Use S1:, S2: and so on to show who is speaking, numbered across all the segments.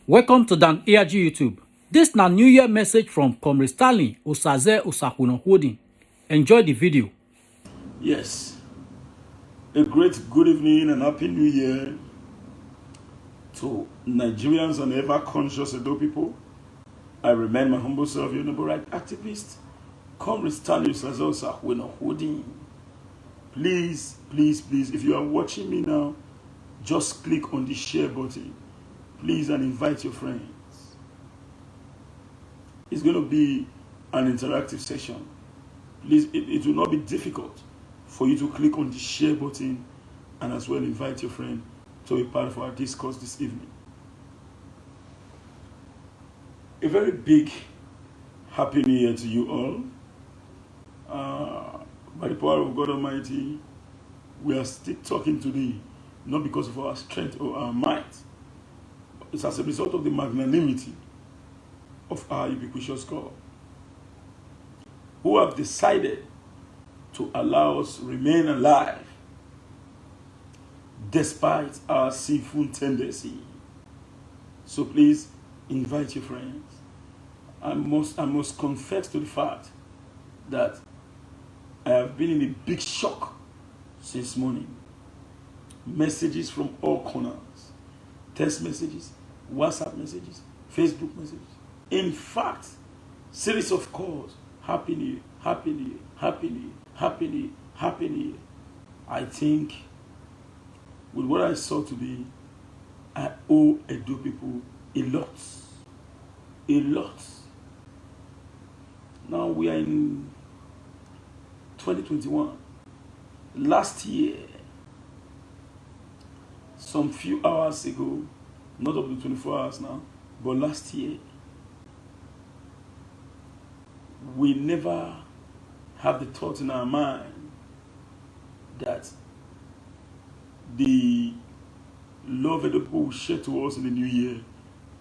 S1: Welcome to Dan ARG YouTube. This na New Year message from Comrade Stanley Osaze Osakwuna Holding. Enjoy the video.
S2: Yes, a great good evening and happy New Year to Nigerians and ever-conscious Edo people. I remain my humble self, your noble right activist, Comrade Stanley Osaze Osakwuna Holding. Please, if you are watching me now, just click on the share button. Please, and invite your friends. It's going to be an interactive session. Please, it will not be difficult for you to click on the share button and as well invite your friend to be part of our discourse this evening. A very big happy New Year to you all. By the power of God Almighty, we are still talking today, not because of our strength or our might. It's as a result of the magnanimity of our ubiquitous God, who have decided to allow us remain alive despite our sinful tendency. So please invite your friends. I must confess to the fact that I have been in a big shock since morning. Messages from all corners, text messages, WhatsApp messages, Facebook messages. In fact, series of calls. Happy New Year, Happy New Year, Happy New Year, Happy New Year, Happy New Year. I think with what I saw today, I owe Edo people a lot. A lot. Now we are in 2021. Last year, some few hours ago, not up to 24 hours now, but last year, we never had the thought in our mind that the love that the people will share to us in the new year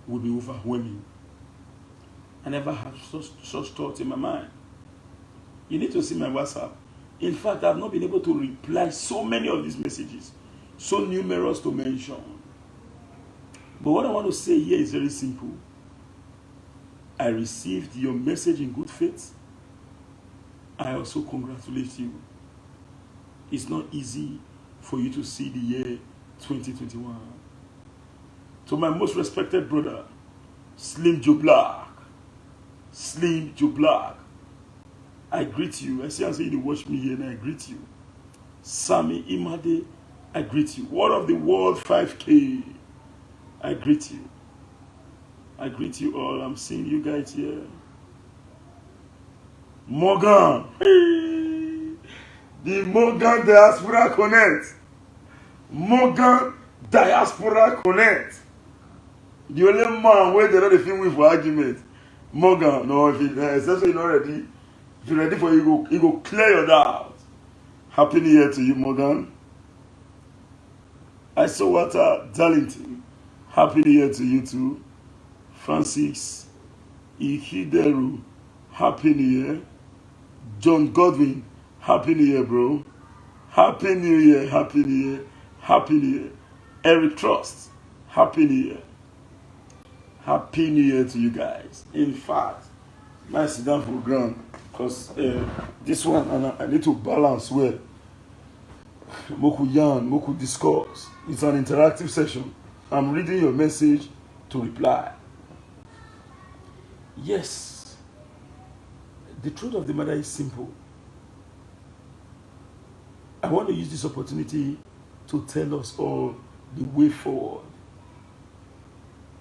S2: would be overwhelming. I never had such thoughts in my mind. You need to see my WhatsApp. In fact, I've not been able to reply so many of these messages, so numerous to mention. But what I want to say here is very simple. I received your message in good faith. I also congratulate you. It's not easy for you to see the year 2021. To my most respected brother, Slim Joe Black. Slim Joe Black. I greet you. I see you watch me here and I greet you. Sammy Imade, I greet you. What of the World 5K? I greet you. I greet you all. I'm seeing you guys here. Morgan. Hey. The Morgan Diaspora Connect. Morgan Diaspora Connect. The only man where they don't feel with for argument. Morgan, no, if you, especially not ready. If you're ready for you, go clear your doubt. Happy New Year to you, Morgan. I saw Water Darlington. Happy New Year to you too. Francis Ihideru, Happy New Year. John Godwin, Happy New Year, bro. Happy New Year, Happy New Year, Happy New Year. Eric Trust, Happy New Year. Happy New Year to you guys. In fact, I sit down for ground because this one I need to balance well. Moku yarn, Moku discourse. It's an interactive session. I'm reading your message to reply. Yes, the truth of the matter is simple. I want to use this opportunity to tell us all the way forward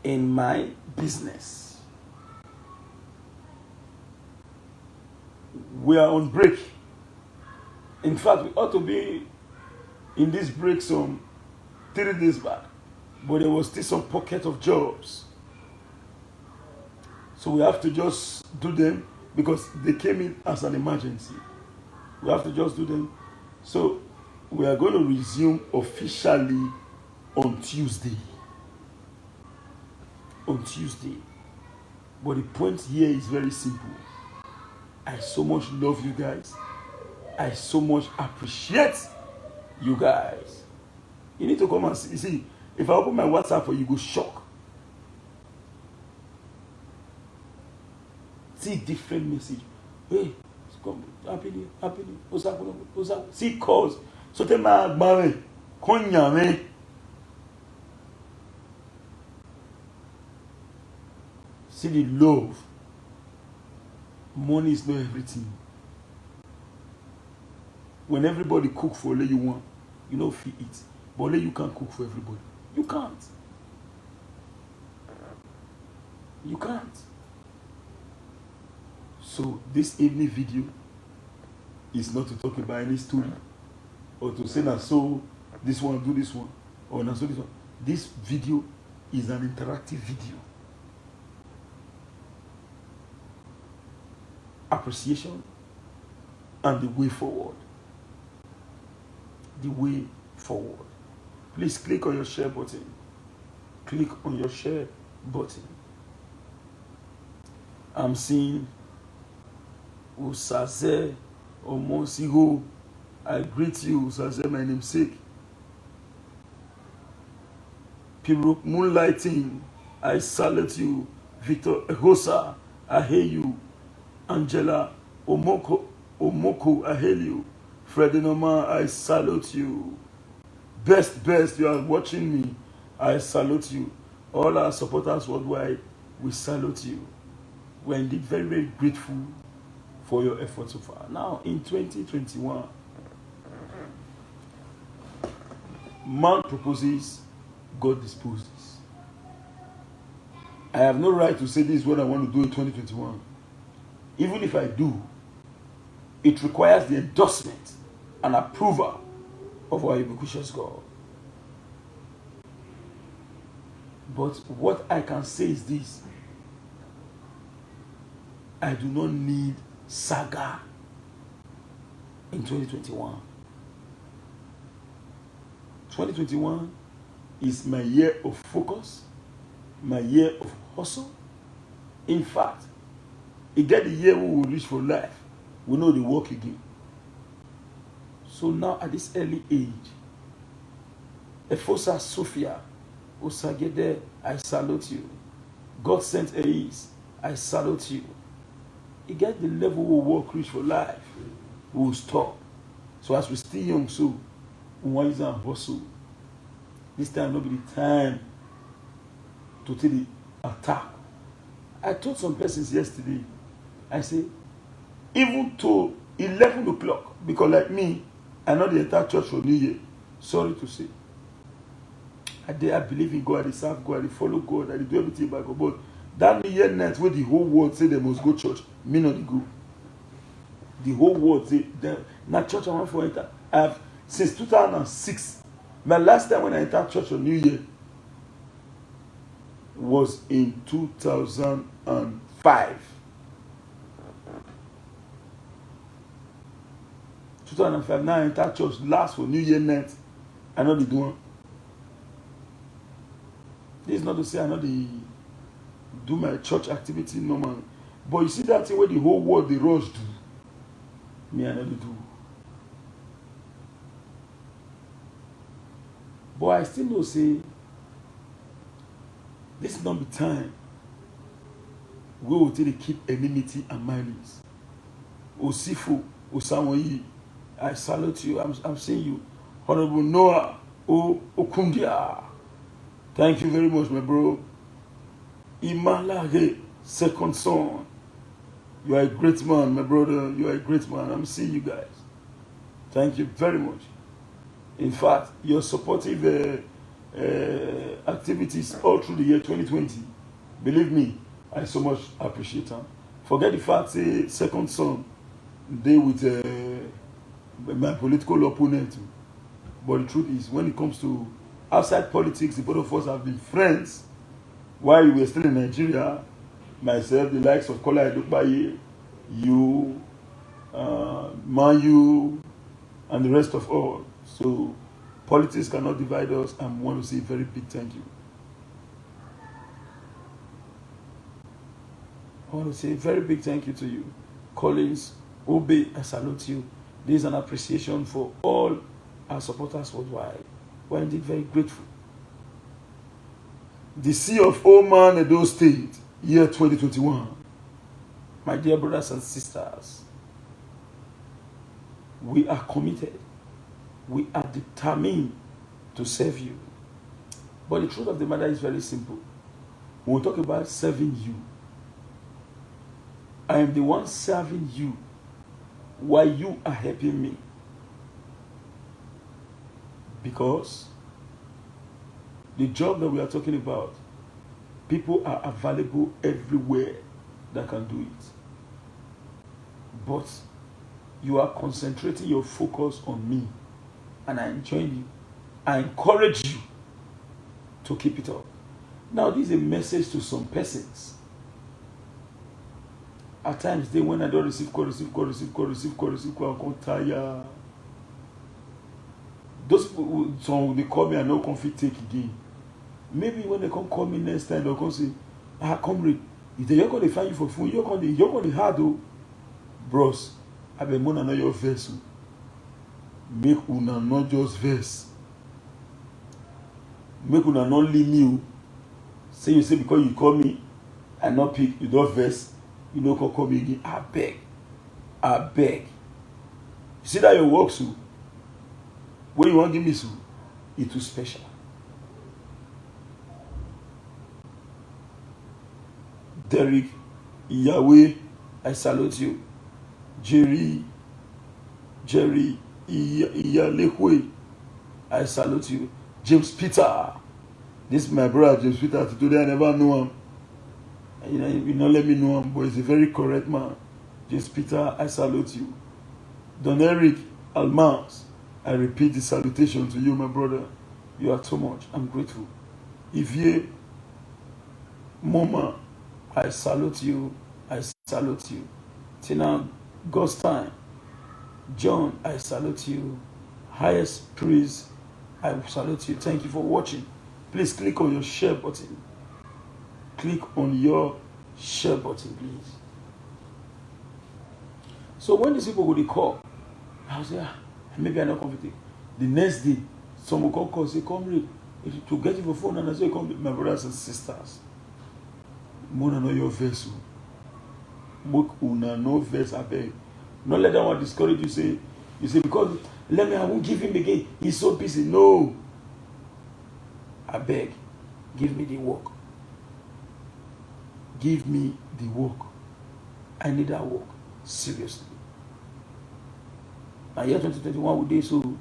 S2: in my business. We are on break. In fact, we ought to be in this break some 3 days back, but there was still some pocket of jobs. So we have to just do them because they came in as an emergency. We have to just do them. So we are going to resume officially on Tuesday. On Tuesday. But the point here is very simple. I so much love you guys. I so much appreciate you guys. You need to come and see. You see, if I open my WhatsApp for you, go shock. still different message. Hey, come, happy new, Osaku. See calls. So tell my agbawe, konya me. See the love. Money is not everything. When everybody cook for only you want, you know if you eat. But only you can't cook for everybody. You can't. You can't. So this evening video is not to talk about any story or to say that so this one do this one or not so this one. This video is an interactive video. Appreciation and the way forward. The way forward. Please click on your share button. Click on your share button. I'm seeing Usaze Omonsigo. I greet you, Usaze, my namesake. Piruk Moonlighting, I salute you. Victor Ehosa, I hail you. Angela Omoko, I hail you. Freddie Noma, I salute you. Best, you are watching me. I salute you. All our supporters worldwide, we salute you. We're indeed very, very grateful for your efforts so far. Now, in 2021, man proposes, God disposes. I have no right to say this is what I want to do in 2021. Even if I do, it requires the endorsement and approval of our ubiquitous God. But what I can say is this: I do not need saga in 2021. 2021 is my year of focus, my year of hustle. In fact, it get the year we will reach for life. We know the work again. So now at this early age, Efosa Sophia, Osagede, I salute you. God sent Eis, I salute you. It get the level we work reach for life. We will stop. So as we still young, so wise and hustle. This time not be the time to take the attack. I told some persons yesterday, I say, even to 11 o'clock, because like me, I know the entire church for New Year. Sorry to say. I believe in God, I serve God, I follow God, I do everything by God. But that New Year night where the whole world say they must go church, me not go. The whole world say, not church I want for enter. I have, since 2006, my last time when I entered church on New Year was in 2005. 2005, now I entered church last for New Year night. I know the doing. This is not to say I know the do my church activity normal. But you see that thing where the whole world the rush do. Me I know the do. But I still know say this is not the time we will take to keep enmity and malice. Osifu, Osamoyi, I salute you. I'm seeing you. Honorable Noah Okundia. Thank you very much, my bro. Imalage, second son. You are a great man, my brother. You are a great man. I'm seeing you guys. Thank you very much. In fact, your supportive activities all through the year 2020, believe me, I so much appreciate them. Forget the fact, say, second son, they with my political opponent. But the truth is, when it comes to outside politics, the both of us have been friends while we were still in Nigeria. Myself, the likes of Kola Edukbaye, you, Mayu, and the rest of all. So, politics cannot divide us, and I want to say a very big thank you. I want to say a very big thank you to you. Collins, Obe, I salute you. This is an appreciation for all our supporters worldwide. We're indeed very grateful. The Sea of Oman, Edo State, year 2021. My dear brothers and sisters, we are committed. We are determined to serve you. But the truth of the matter is very simple. When we talk about serving you, I am the one serving you while you are helping me. Because the job that we are talking about, people are available everywhere that can do it. But you are concentrating your focus on me, and I enjoy you. I encourage you to keep it up. Now, this is a message to some persons. At times, when I don't receive call, I come tired. Those people, some they call me and no conflict take again. Maybe when they come call me next time, they'll come say, comrade, if they're going to find you for food, you're going to hard though. Bros, I be more than your vessel. Make una not just verse. Make una not leave me. Say you say because you call me and not pick, you don't verse, you don't call me again. I beg. You see that your work, so when you want to give me so, it's too special. Derek, Yahweh, I salute you. Jerry, Iyalekwe, I salute you. James Peter, this is my brother James Peter. Today I never know him. You not let me know him, but he's a very correct man. James Peter, I salute you. Don Eric Almas, I repeat the salutation to you, my brother. You are too much. I'm grateful. Ivie Moma, I salute you. I salute you. Tina God's time. John, I salute you. Highest praise, I salute you. Thank you for watching. Please click on your share button. Click on your share button, please. So when these people would call, I was like, maybe I'm not comfortable. The next day, someone will call and say, comrade, to get your phone, and I say, come, my brothers and sisters. More than know your vessel. Make una no verse, I beg. Not let that one discourage you. You say, because let me, I won't give him again. He's so busy. No. I beg. Give me the work. Give me the work. I need that work. Seriously. And year 2021 would day, so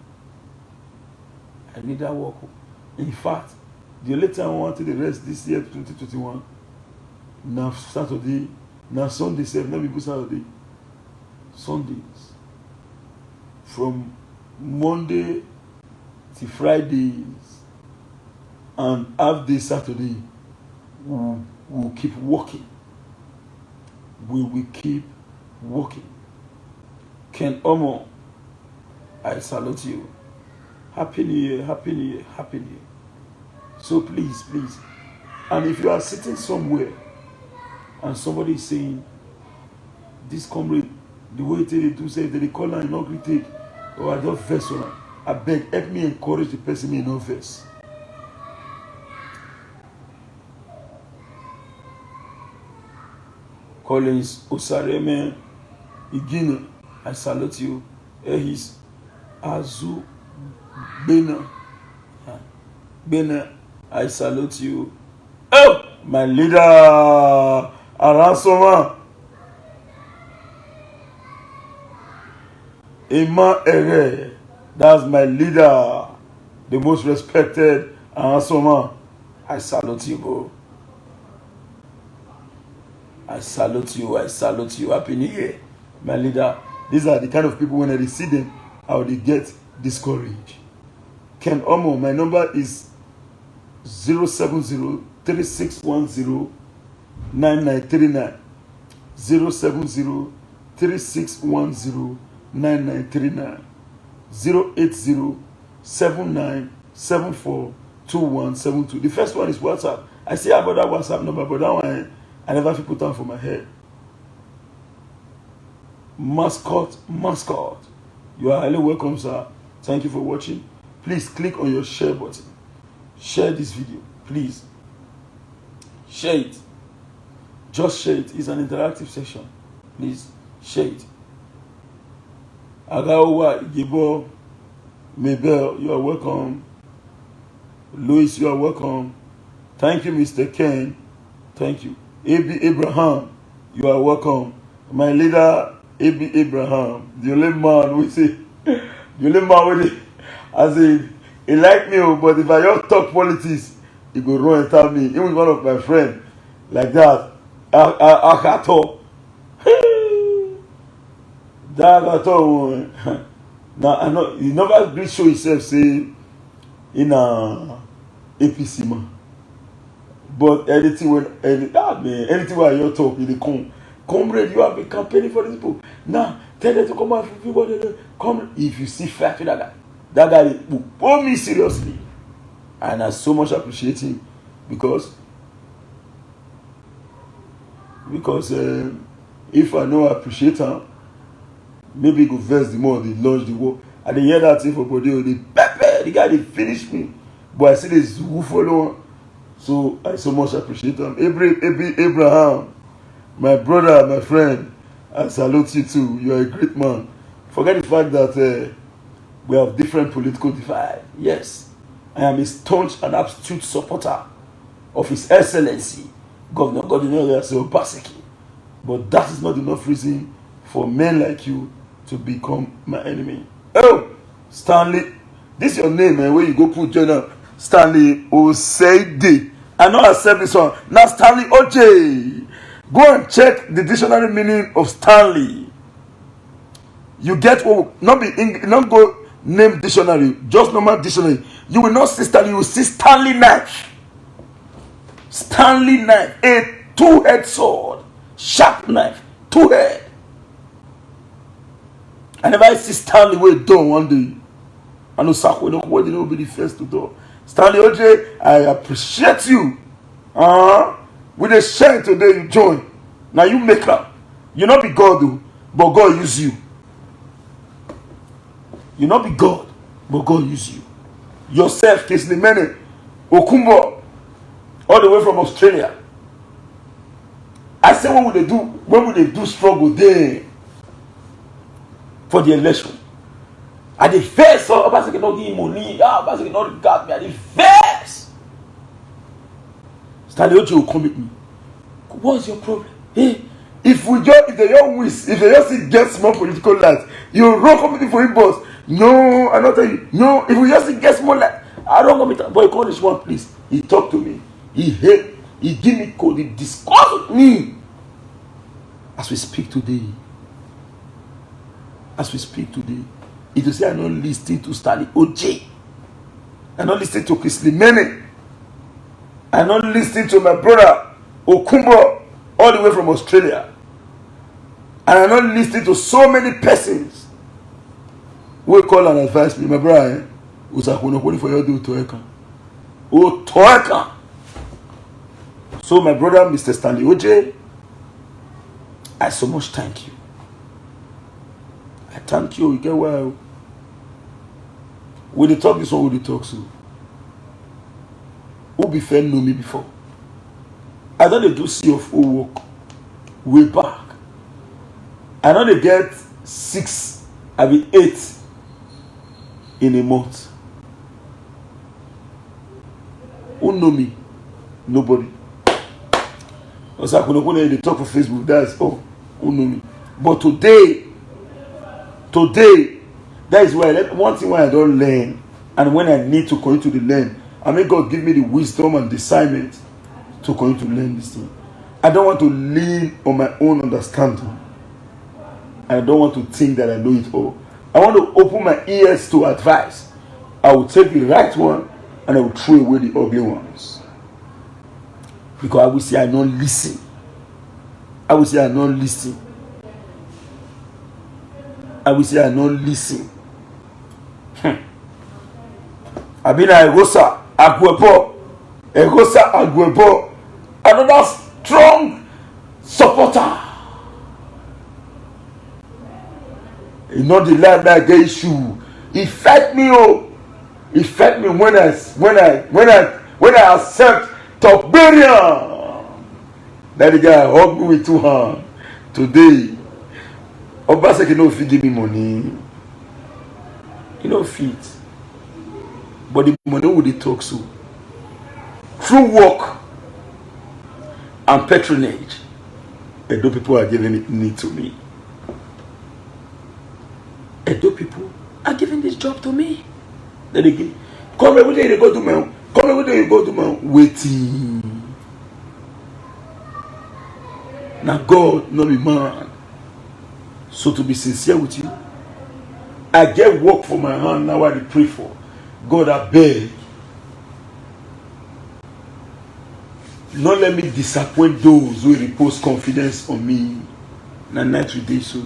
S2: I need that work. In fact, the only time I wanted the rest this year, 2021, now Saturday, now Sunday, let me go Saturday. Sundays. From Monday to Fridays and half day Saturday, we'll keep working. We will keep working. Ken Omo, I salute you. Happy New Year, Happy New Year, Happy New Year. So please, and if you are sitting somewhere and somebody is saying, this comrade, the way they do say, they call and not critique, or I don't verse on, I beg, help me encourage the person me not verse. Collins Osareme Igina, I salute you. Ehis Azu Bena, I salute you. Oh, my leader, Aransoma. Emma Ere, that's my leader, the most respected Aransoma. I salute you, bro. I salute you. Happy New Year, my leader. These are the kind of people when I see them, how they get discouraged. Ken Omo, my number is 070-3610-9939. 070-3610-9939. 080-7974-2172. The first one is WhatsApp. I see about that WhatsApp number, but that one I never put down for my head. Mascot, you are highly welcome, sir. Thank you for watching. Please click on your share button. Share this video, please. Share it. Just share it. It's an interactive session. Please share it. Agawa Igibo, Mabel, you are welcome. Louis, you are welcome. Thank you, Mr. Ken. Thank you. A.B. Abraham, you are welcome. My leader, A.B. Abraham, the only man we say, the only man with it. As he like me, but if I just talk politics, he go run and tell me. Even one of my friends, like that, I talk. That at all. Now I know he never really show himself say in a APC man. But anything when anything where you talk, you come, comrade, you have been campaigning for these people. Now tell them to come out for people. Come if you see fact with that guy will pull me seriously. And I so much appreciate him because if I know I appreciate him, maybe go verse the more they launch the war. And they hear that thing for body, they pepper, the guy they finish me. But I see this who follow. So I so much appreciate him. Abraham, my brother, my friend, I salute you too. You are a great man. Forget the fact that we have different political divide. Yes, I am a staunch and absolute supporter of His Excellency, Governor Godinelli Obaseki. But that is not enough reason for men like you to become my enemy. Oh, Stanley, this is your name, man. Where you go put journal Stanley Oseide. I know I said this one. Now Stanley OJ. Go and check the dictionary meaning of Stanley. You get what not be English, not go name dictionary, just normal dictionary. You will not see Stanley, you will see Stanley knife. Stanley knife, a two-head sword, sharp knife, two-head. And if I see Stanley way done one day, I know Sako no will be the first to do. Stanley OJ, I appreciate you. With a share today you join. Now you make up. You not be God though, but God use you. You not be God, but God use you. Yourself, Kisli Mene, Okumbo, all the way from Australia. I say what would they do? When would they do struggle there for the election? At the first, Obaseki not give money. Obaseki not regard me. At the first, Stanley Ojo will come with me. What's your problem? Hey, if they don't wish, if they just get small political light, you run committee for him, boss. No, I not tell you. No, if we just get small light, I don't come with. Boy, call this one, please. He talked to me. He hate. He give me code. He discuss with me. As we speak today. It will say I'm not listening to Stanley OJ. I'm not listening to Kisli Mene. I'm not listening to my brother Okumbo all the way from Australia. And I'm not listening to so many persons who call and advise me. My brother, who's for your do Toeka. Oh, Toeka. So my brother, Mr. Stanley OJ, I so much thank you. I thank you. You get well. When they talk this one, when they talk so. Who before know me before? I know they do CFO work way back. I know they get 6, I mean 8 in a month. Who know me? Nobody. When they talk for Facebook, that's who know me. But today, that is why one thing I don't learn, and when I need to continue to learn, I may God give me the wisdom and discernment to continue to learn this thing. I don't want to lean on my own understanding. I don't want to think that I know it all. I want to open my ears to advice. I will take the right one and I will throw away the ugly ones. Because I will say I don't listen. I will say I don't listen. I will say I don't listen. I've been a Egosa Agwebo, another strong supporter. You know the lad that gave issue. He fed me, He fed me when I accept top burial. That the guy hugged me with 2 hands. Today, Obaseki no fit give me money. You know fit. But the money would they talk so. Through work and patronage, Edo people are giving it to me. Edo people are giving this job to me. Then they give. Come every day they go to my. Come every day you go to my waiting. Now God, not be man. So to be sincere with you, I get work for my hand now. What I pray for, God, I beg. Not let me disappoint those who repose confidence on me. Na night we do so.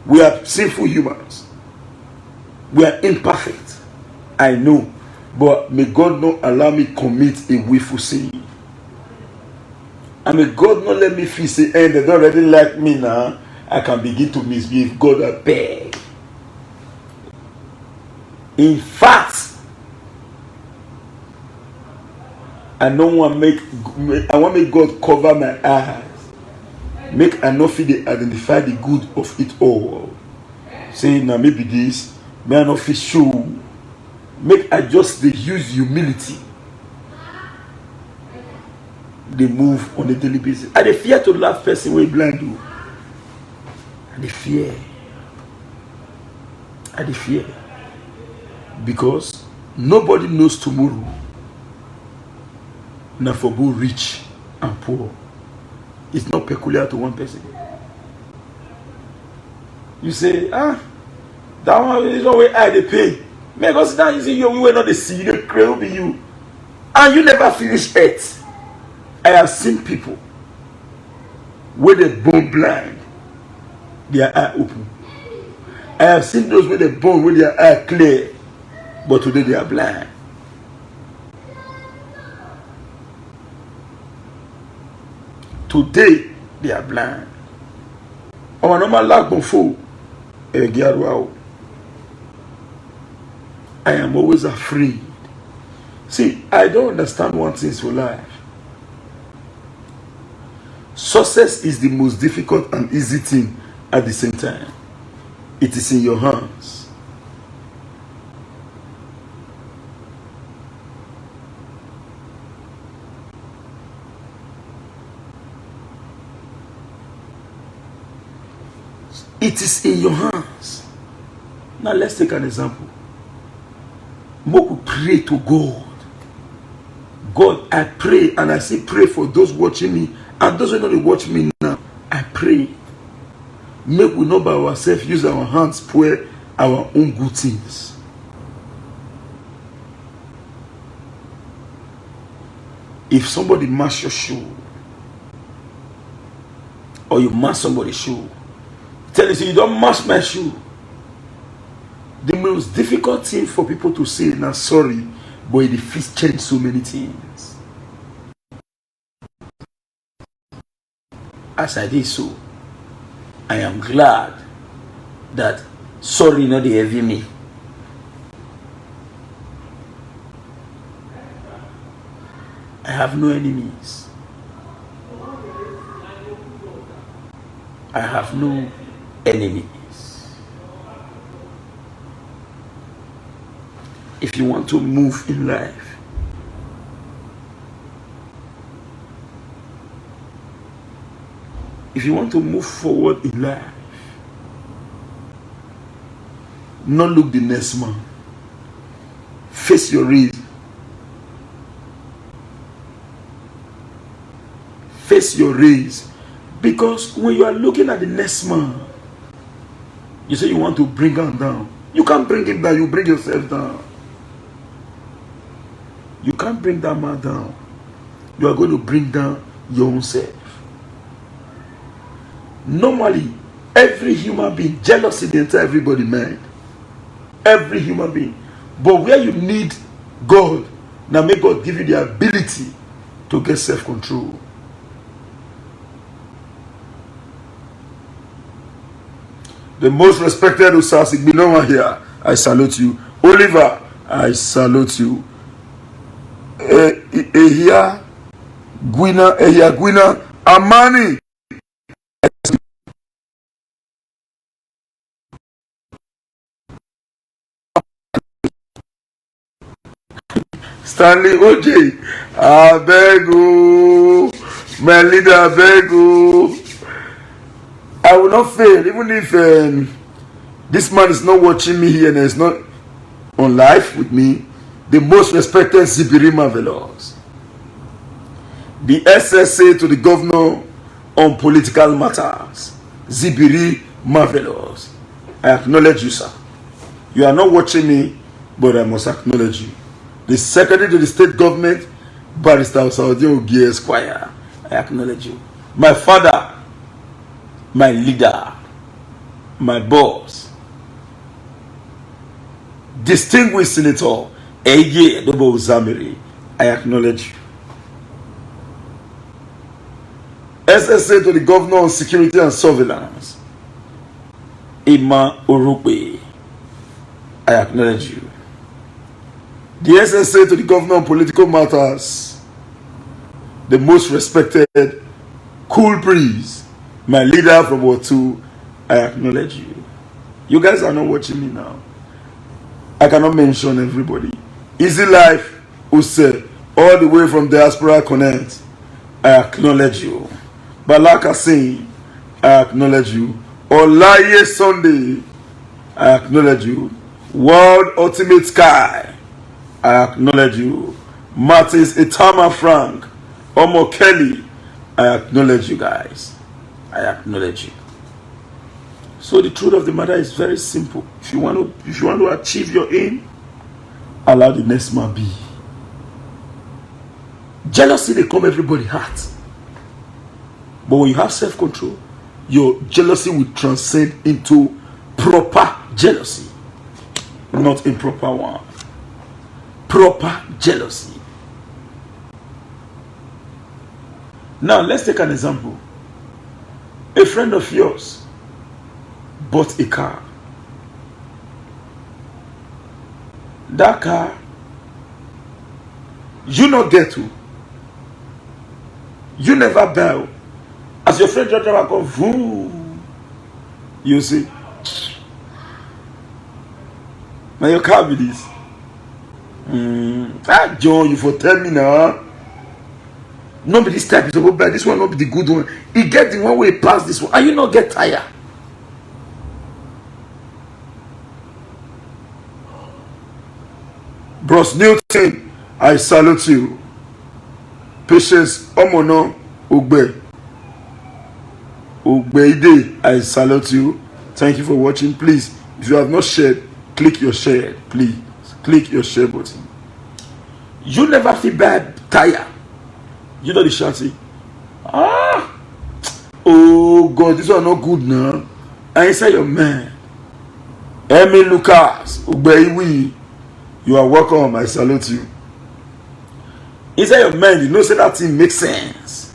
S2: We are sinful humans. We are imperfect. I know. But may God not allow me commit a willful sin. And may God not let me feel say, hey, they don't really like me now. I can begin to misbehave. God, I beg. In fact, I don't want I want make God cover my eyes. Make I not feel they identify the good of it all. Say now maybe this, may I not feel show. Make I just they use humility. They move on a daily basis. I they fear to laugh person way blind do. I they fear. I they fear. Because nobody knows tomorrow. Now for both rich and poor. It's not peculiar to one person. You say, that one is always high they pay. May God sit down, you see, we were not the see, the cradle will be you. And you never finish it. I have seen people where they born blind, their eye open. I have seen those where they born with their eye clear, but today they are blind. Today they are blind. On a normal lack of food, I am always afraid. See, I don't understand one thing for life. Success is the most difficult and easy thing at the same time. It is in your hands. It is in your hands. Now let's take an example. Moku pray to God. God, I pray, and I say pray for those watching me and those who don't watch me now. I pray. Make we not by ourselves use our hands pour our own good things. If somebody mash your shoe, or you mash somebody's shoe, tell you, you don't mash my shoe. The most difficult thing for people to say, now sorry, but it defeats change so many things. As I did so, I am glad that sorry not the heavy me. I have no enemies. I have no enemies. If you want to move in life, if you want to move forward in life, not look the next man. Face your reason. Face your race. Because when you are looking at the next man, you say you want to bring him down. You can't bring him down, you bring yourself down. You can't bring that man down. You are going to bring down your own self. Normally, every human being, jealousy the entire everybody mind. Every human being. But where you need God, now may God give you the ability to get self-control. The most respected Usasi Binoma here, I salute you. Oliver, I salute you. Ehia Gwina, Amani. Stanley OJ, I beg you, my leader, I beg you. I will not fail, even if this man is not watching me here and is not on live with me. The most respected Zibiri Marvelous, the SSA to the governor on political matters, Zibiri Marvelous. I acknowledge you, sir. You are not watching me, but I must acknowledge you. The secretary to the state government, Barrister Osaodia Ogie Esquire, I acknowledge you. My father, my leader, my boss, distinguished Senator Eye Edobo Uzamiri, I acknowledge you. SSA to the Governor on Security and Surveillance, Ima Orupe, I acknowledge you. The SSA to the Governor on Political Matters, the most respected Cool Breeze, my leader from Ward 2, I acknowledge you. You guys are not watching me now. I cannot mention everybody. Easy Life, Use, all the way from Diaspora Connect, I acknowledge you. Balaka Singh, I acknowledge you. Olaye Sunday, I acknowledge you. World Ultimate Sky, I acknowledge you. Martins Itama Frank, Omo Kelly, I acknowledge you guys. I acknowledge you. So the truth of the matter is very simple. If you want to achieve your aim, allow the next man be. Jealousy, they come everybody's heart. But when you have self-control, your jealousy will transcend into proper jealousy, not improper one. Proper jealousy. Now, let's take an example. A friend of yours bought a car. That car, you not get to. You never buy. As your friend driver come, vroom, you see. Now your car be this. John, you for tell me now. Not be this type, so buy this one, not be the good one. He get the one way past this one. And you not get tired. Bros Newton, I salute you. Patience, Omono, Ugbe. Ugbeide, I salute you. Thank you for watching. Please, if you have not shared, click your share. Please, click your share button. You never feel bad, tired. You know the shouting. Oh God, this one not good now. I say your man. Emil Lucas, Ugbeide. You are welcome. I salute you. Inside your mind, you know say that thing makes sense,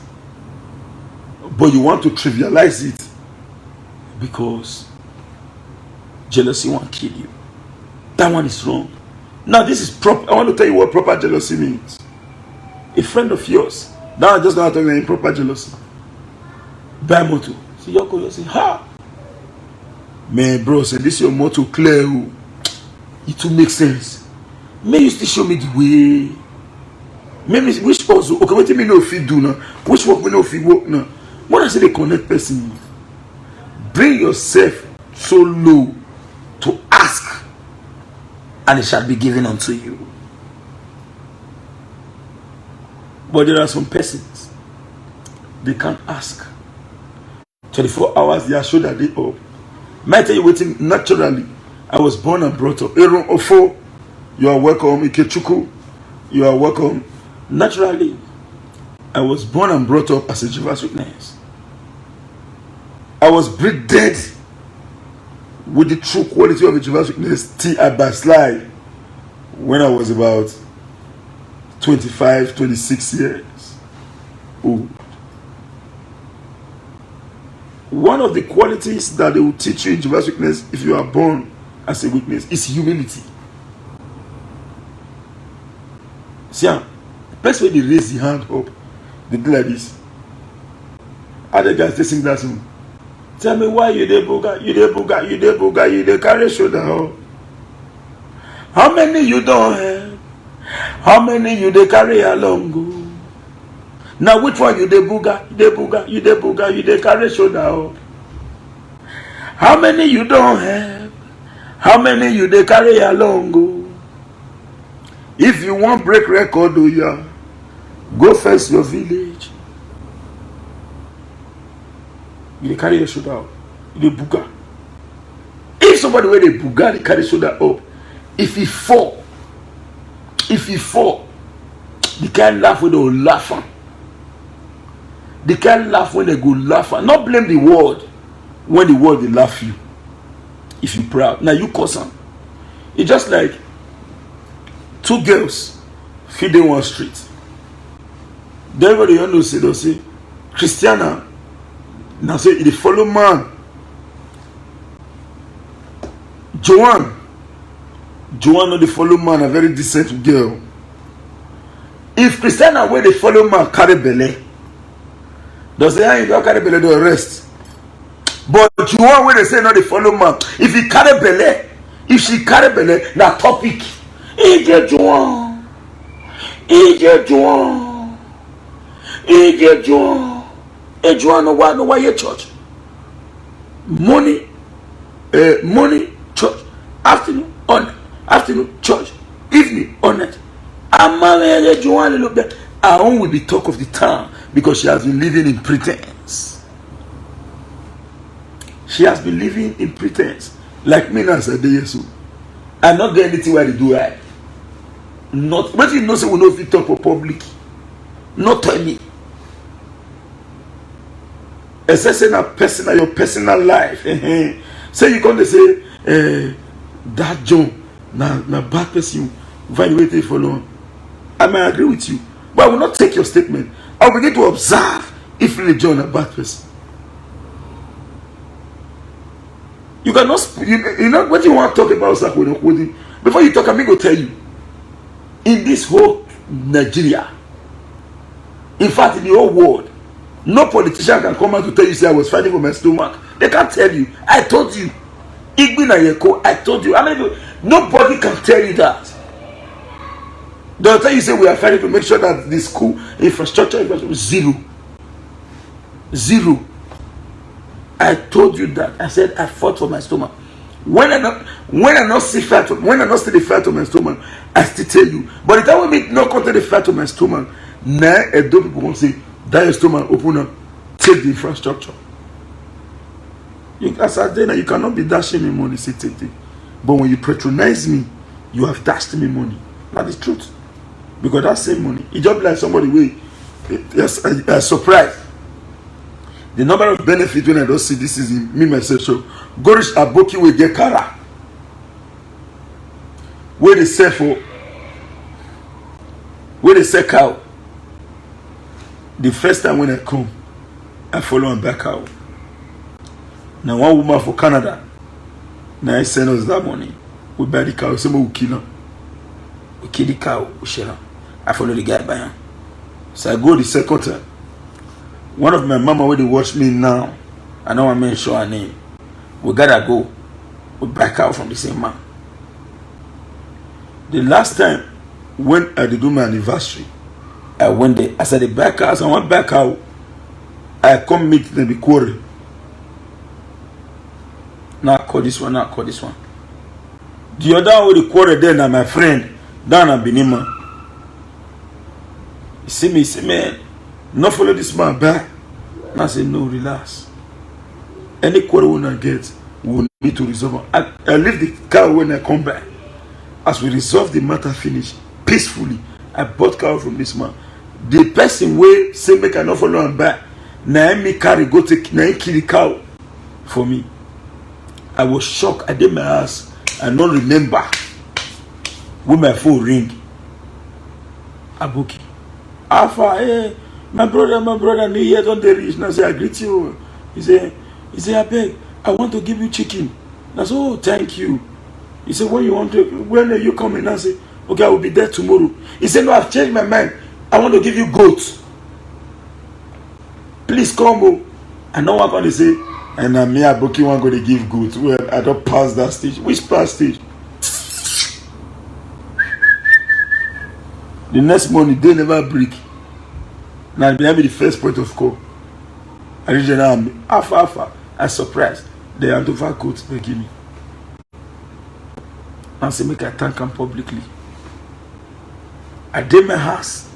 S2: but you want to trivialize it because jealousy won't kill you. That one is wrong. Now this is proper. I want to tell you what proper jealousy means. A friend of yours. Now I just not talking about improper jealousy. Buy motor. See your you say, ha. Man, bro, say this your motto clear. It will make sense. May you still show me the way. Maybe which also okay, what me know if you do now? Which work we know if you work now? What I say they connect person. Bring yourself so low to ask, and it shall be given unto you. But there are some persons they can't ask. 24 hours they are sure that they up. Might tell you waiting naturally. I was born and brought up. Aaron Ofo, you are welcome. Ikechuku, you are welcome. Naturally, I was born and brought up as a Jehovah's Witness. I was breeded with the true quality of a Jehovah's Witness till I backslide when I was about 25, 26 years old. One of the qualities that they will teach you in Jehovah's Witness if you are born as a witness is humility. See, the best way they raise the hand up, they do like this. Other guys, they sing that song. Tell me why you dey boga, you dey boga, you dey boga, you dey carry shoulder. Oh. How many you don't have? How many you they carry along? Go? Now which one you they booga? You they booga? You they booga? You they carry shoulder up? How many you don't have? How many you they carry along? Go? If you want break record, oh yeah, go first your village. You they carry your shoulder up. You they booga. If somebody where they booga, they carry shoulder up. If he fall, they can't laugh when they will laugh. They can't laugh when they go laugh. Not blame the world when the world they laugh you. If you proud. Now you cause them. It's just like two girls feeding one street. Then everybody you know say, they'll say, Christiana, now say, they follow man. Joanne no dey follow man, a very decent girl. If Christiana where they follow man carry belle, does say you don't carry belle, they arrest. But Joanne where they say no they follow man, if he carry belle, if she carry belle, na topic. Ije Joanne, no why your church? Money, church, afternoon church, evening on it. Joanne look that our own will be talk of the town because she has been living in pretense. She has been living in pretense. Like me now, said Jesus. I not get anything where they do right. Not but you know say we know if you talk for public. Not tell me. Assessing a personal your personal life. Say you come to say that John na bad person find way to follow. I may agree with you, but I will not take your statement. I will begin to observe if really John a bad person. You cannot you know what you want to talk about before you talk, I'm going to tell you. In this whole Nigeria, in fact in the whole world, no politician can come out to tell you say I was fighting for my stomach. They can't tell you. I told you. I told you. I mean, nobody can tell you that. They'll tell you say we are fighting to make sure that the school infrastructure is zero. I told you that. I said I fought for my stomach. When I not see fat, when I not see the fat on my stomach, I still tell you. But the time we not contain the fat on my stomach, now people won't say that your stomach open up, take the infrastructure. As I say, you cannot be dashing me money, say take it. But when you patronize me, you have dashed me money. That is truth. Because that same money, it just like somebody way. Yes, I surprised. The number of benefits when I don't see this is in me myself. So Gorish Aboki will get Kara. Where they sell for, where they sell cow. The first time when I come, I follow and back out. Now one woman for Canada, now I send us that money. We buy the cow, some we kill her. We kill the cow, we share her. I follow the guy by him. So I go the second time. One of my mama where they watch me now, I know I may show her name. We gotta go. We back out from the same man. The last time when I did do my anniversary, I went there. I said the back out. So I went back out. I come meet them the quarry. Now I call this one. Now I call this one. The other with the quarry there now my friend down at Benima. He see me. He say man, not follow this man back. And I say no, relax. Any quarrel when I get, we will need to resolve. I leave the car when I come back. As we resolve the matter, finish peacefully. I bought car from this man. The person way say make I not follow him back. Now me carry go take now kill the cow for me. I was shocked. I did my ass. I don't remember when my phone ring. Aboki. Alpha, hey, my brother, New Year don't they reach. Now I say I greet you. He say I beg, I want to give you chicken. I say, oh, thank you. He said, when are you coming? I say, okay, I will be there tomorrow. He said, no, I've changed my mind. I want to give you goats. Please come. Oh. And no one going to say, and me, Aboki, one going to give goats. Well, I don't pass that stage. Which past stage? The next morning, they never break. Now, they be the first point of call. I reach the army. Alpha. I surprised. The Andova coat they give me. And say, make I thank them publicly. I did my house.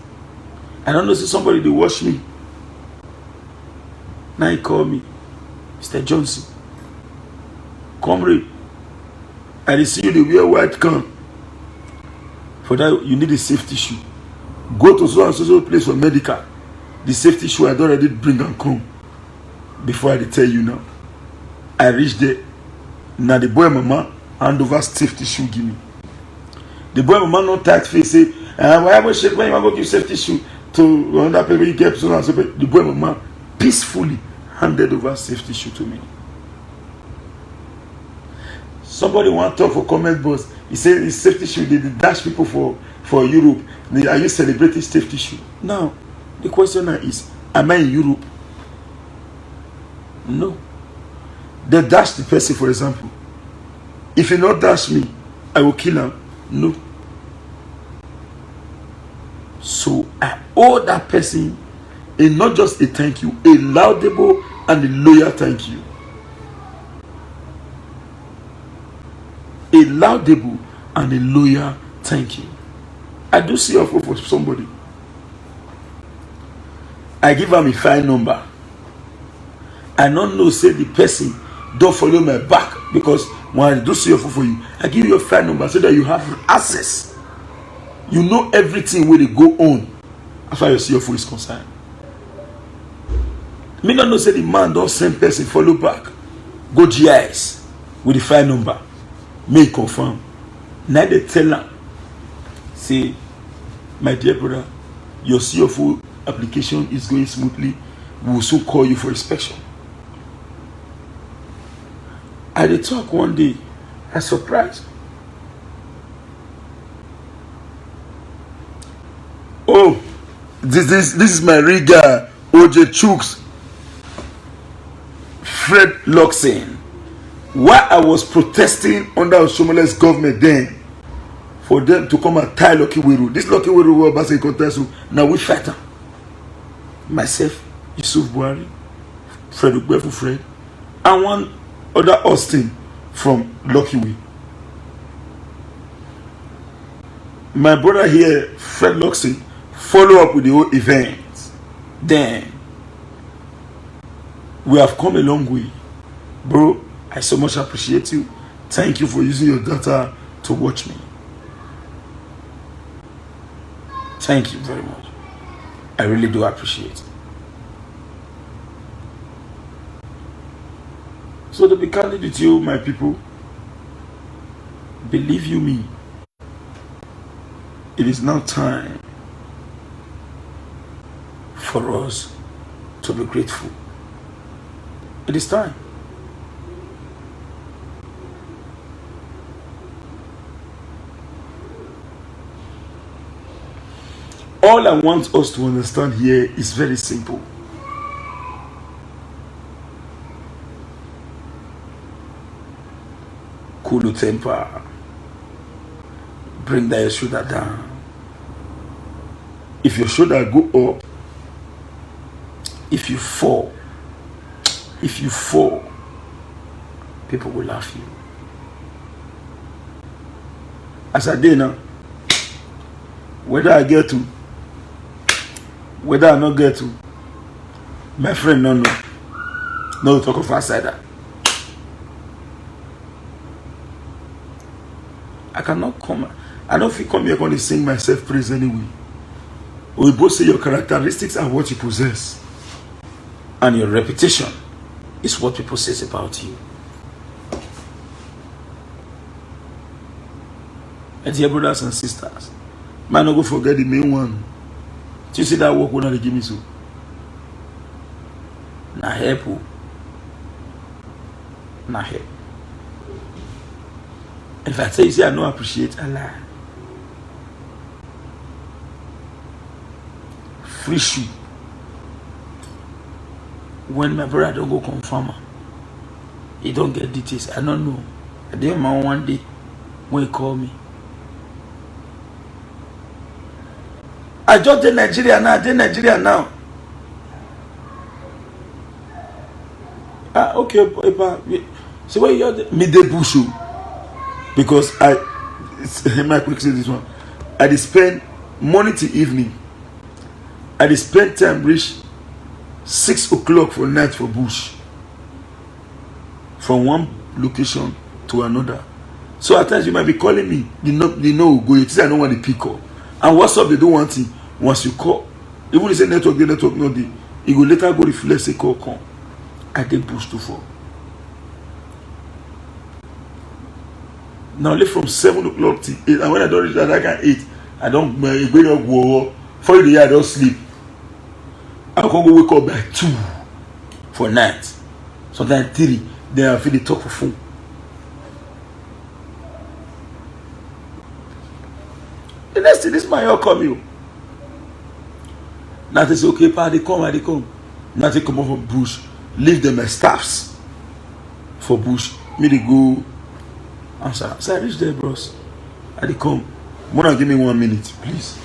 S2: I don't know, see somebody, they watch me. Now he call me, Mr. Johnson. Comrade, I see you, they wear white can. For that, you need a safety shoe. Go to so and so place for medical. The safety shoe I already bring and come. Before I tell you now. I reached there. Now the boy mama hand over safety shoe give me. The boy mama not tight face say, why am I shake when you want to give safety shoe to another people you get so and so. The boy mama peacefully handed over safety shoe to me. Somebody want to talk for comment box. He said his safety shoe they dash people for Europe. Are you celebrating safety shoe? Now the question is, am I in Europe? No. They dash the person, for example. If you not dash me, I will kill him. No. So I owe that person not just a thank you, a laudable and a loyal thank you. A laudable and a loyal thank you. I do see offer for somebody. I give him a fine number. I don't know, say the person don't follow my back, because when I do see offer for you, I give you a fine number so that you have access. You know everything where they go on as far as your CFO is concerned. Me not know say the man don't send person follow back. Go GIS with the file number. May confirm. Now they tell them, say, my dear brother, your CFO application is going smoothly. We will soon call you for inspection. I did talk one day. I surprised. Oh, this is my real guy, OJ Chooks, Fred Luxon. Why I was protesting under Oshomole's government then, for them to come and tie Lucky Wiru. This Lucky Wiru was about to contest. Now we fight him. Myself, Yusuf Buhari, Fred Ugbefu Fred, and one other Austin from Lucky Way. My brother here, Fred Luxon, follow up with the whole event. Then we have come a long way. Bro, I so much appreciate you. Thank you for using your data to watch me. Thank you very much. I really do appreciate it. So to be candid with you, my people, believe you me, it is now time for us to be grateful. It is time. All I want us to understand here is very simple. Cool your temper. Bring that shoulder down. If your shoulder go up, if you fall, people will laugh you. As I did now, whether I get to, whether I not get to, my friend no talk of outsider. I cannot come. I don't feel come here going to sing myself praise anyway. We both say your characteristics are what you possess, and your reputation is what people say about you. And dear brothers and sisters, man, not go forget the main one. Do you see that work when they give me so? Na help. Na help. If I tell you, say I don't appreciate Allah. Free shoe. When my brother don't go confirm, he don't get details. I don't know. I did man one day when he called me. I just did Nigeria now. Okay, so where you me dey bush because I quick say this one. I dey spend morning to evening. I dey spend time reach 6 o'clock for night for bush. From one location to another. So at times you might be calling me, you know go. You say I don't want to pick up. And WhatsApp they don't want it. Once you call, even if you say network, the network not there, it will later go reflect say call come. I get push to 4. Now live from 7 o'clock to 8. And when I don't reach that, I can 8. I don't go for the year I don't sleep. I can go wake up by 2 for night. Sometimes 3. Then I feel the talk for phone. The next thing this man come you. Now they say okay, pa, they come. Now they come over bush. Leave them as staffs for bush. Me they go answer. So I reach there, bros. I they come. Wanna give me 1 minute, please.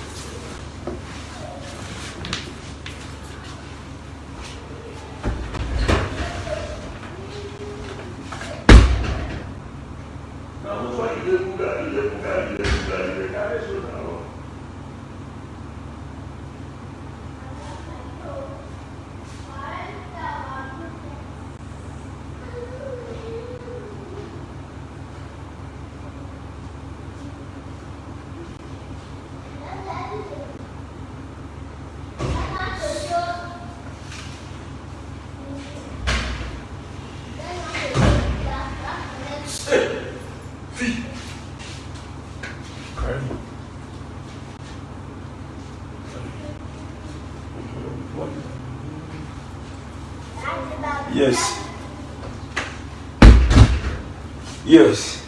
S2: Yes.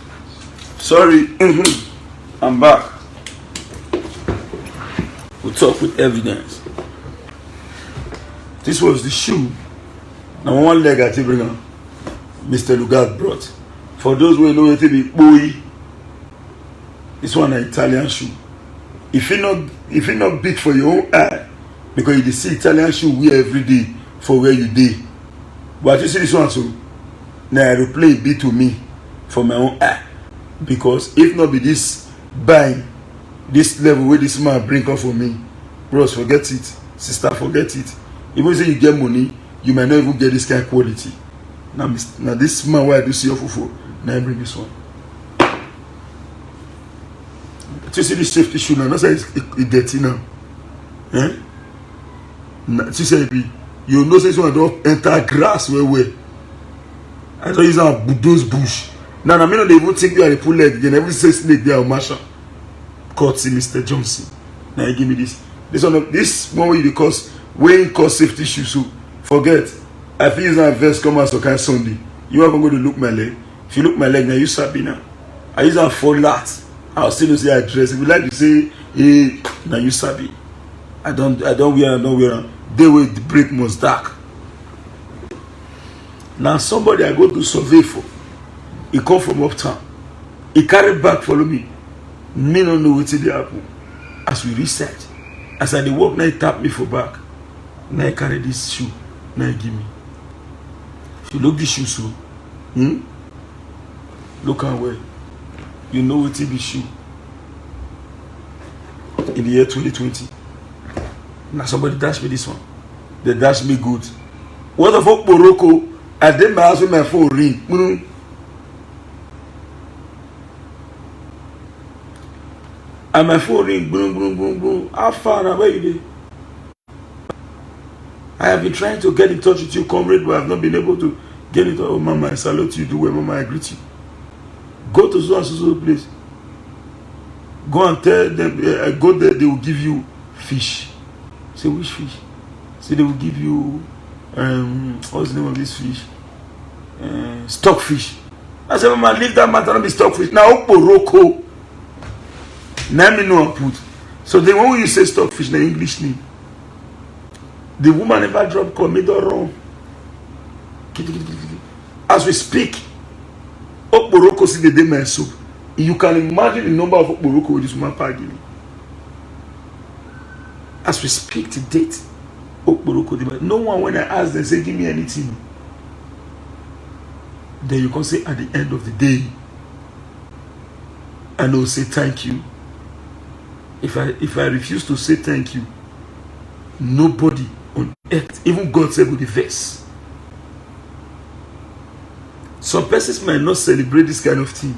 S2: Sorry. I'm back. We'll talk with evidence. This was the shoe. Now one leg I take bring on. Mr. Lugard brought. For those who know it be boy. This one an Italian shoe. If you not big for your own eye, because you see Italian shoe wear every day for where you day. But you see this one too. Now I replay bit to me for my own eye. Because if not be this buying, this level where this man bring up for me, bros, forget it. Sister, forget it. Even if you get money, you might not even get this kind of quality. Now this man why I do see your fufu, now I bring this one. You see this safety shoe now, that's why it's dirty now. Eh? You say you know this one don't enter grass where. I don't use those bush. Now I mean they even think you are a pull leg, they never say snake there or masher. Courtesy Mr. Johnson. Now you give me this. This one way because when cause safety shoes, so forget. I feel it's not vest come out so kind Sunday. You are going to look my leg. If you look my leg now, you sabi now. I use a full lat. I'll still say I dress. If you like to say, hey, now you sabi. I don't wear. They way the break most dark. Now somebody I go to survey for. He come from uptown. He carry back follow me. Me don't know what they happen. As we research, as I walk now he tap me for back. Now he carry this shoe. Now he give me. If you look the shoe so, look how well. You know what it be shoe. In the year 2020. Now somebody dash me this one. They dash me good. What the fuck Morocco? I did my house with my phone ring. And my phone ring, boom. How far away you there? I have been trying to get in touch with you, comrade, but I have not been able to get it. Oh, Mama, I salute you. Do well, Mama, I greet you. Go to so and so place. Go and tell them, go there, they will give you fish. Say, which fish? Say, they will give you, what's the name of this fish? Stockfish. I said, Mama, leave that matter, not be stockfish. Now, Morocco. Now, me know I put. So, the one you say stockfish, the English name. The woman never dropped call, me don't wrong. As we speak, Okporoko see the day my soup. You can imagine the number of Okporoko with this woman packing. As we speak to date, no one, when I ask them, say, give me anything. Then you can say, at the end of the day, and they'll say thank you. If I refuse to say thank you, nobody on earth, even God said with the verse. Some persons might not celebrate this kind of thing.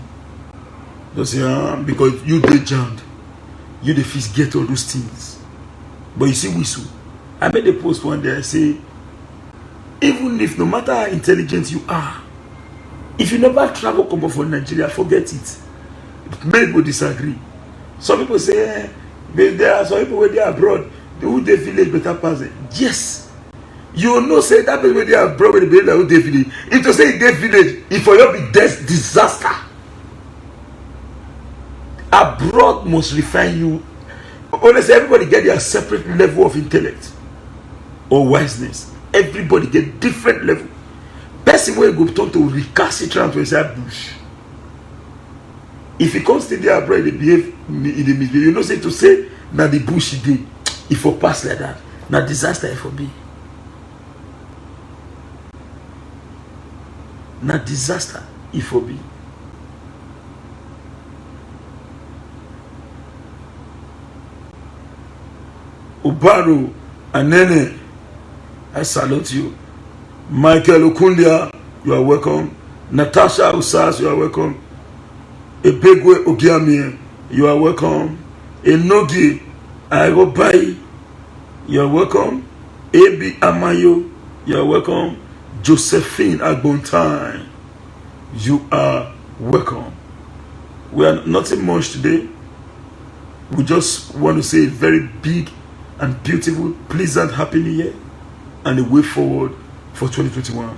S2: They'll say, because you did jammed. You the fish get all those things. But you see, whistle. I made a post one day, I say, even if no matter how intelligent you are, if you never travel come from Nigeria, forget it. Many people disagree. Some people say, there are some people where they are abroad, who they village better pass it. Yes. You know, say that when they are abroad, who they village. If you say they village, if for you be disaster. Abroad must refine you. Honestly, everybody get their separate level of intellect or wiseness. Everybody get different level. Person where you go turn to recalcitrant when say bush. If he comes to the abroad, they behave in the misbehave. You know, say to say now the bush he did. If for pass like that, now disaster if for be. Now disaster if for be. Ubaro Anene, I salute you. Michael Okundia, you are welcome. Natasha Usas, you are welcome. Ebegwe Ogiamie, you are welcome. Enogi Ayobai, you are welcome. Abi Amayo, you are welcome. Josephine Agbontain, you are welcome. We are nothing much today. We just want to say a very big and beautiful, pleasant, happy new year and a way forward for 2021.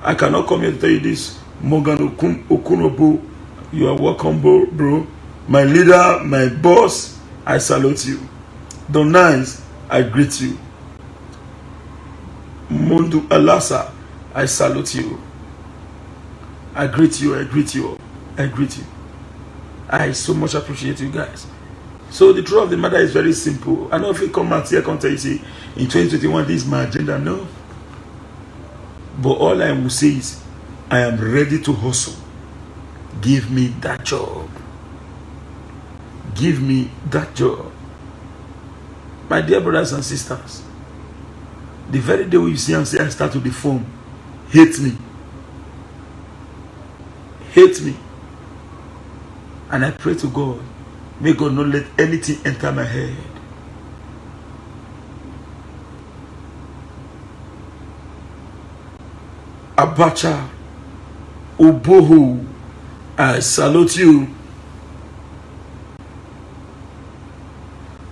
S2: I cannot come here to tell you this. Morgan Okunobu, you are welcome, bro. My leader, my boss, I salute you. Don Nice, I greet you. Mundu Alasa, I salute you. I greet you, I greet you, I greet you. I so much appreciate you guys. So the truth of the matter is very simple. I know if you come out here, come tell you, say, in 2021, this is my agenda. No. But all I will say is, I am ready to hustle. Give me that job. Give me that job. My dear brothers and sisters, the very day you see and say I start to deform, hate me. Hate me. And I pray to God, may God not let anything enter my head. Abacha Oboho, I salute you.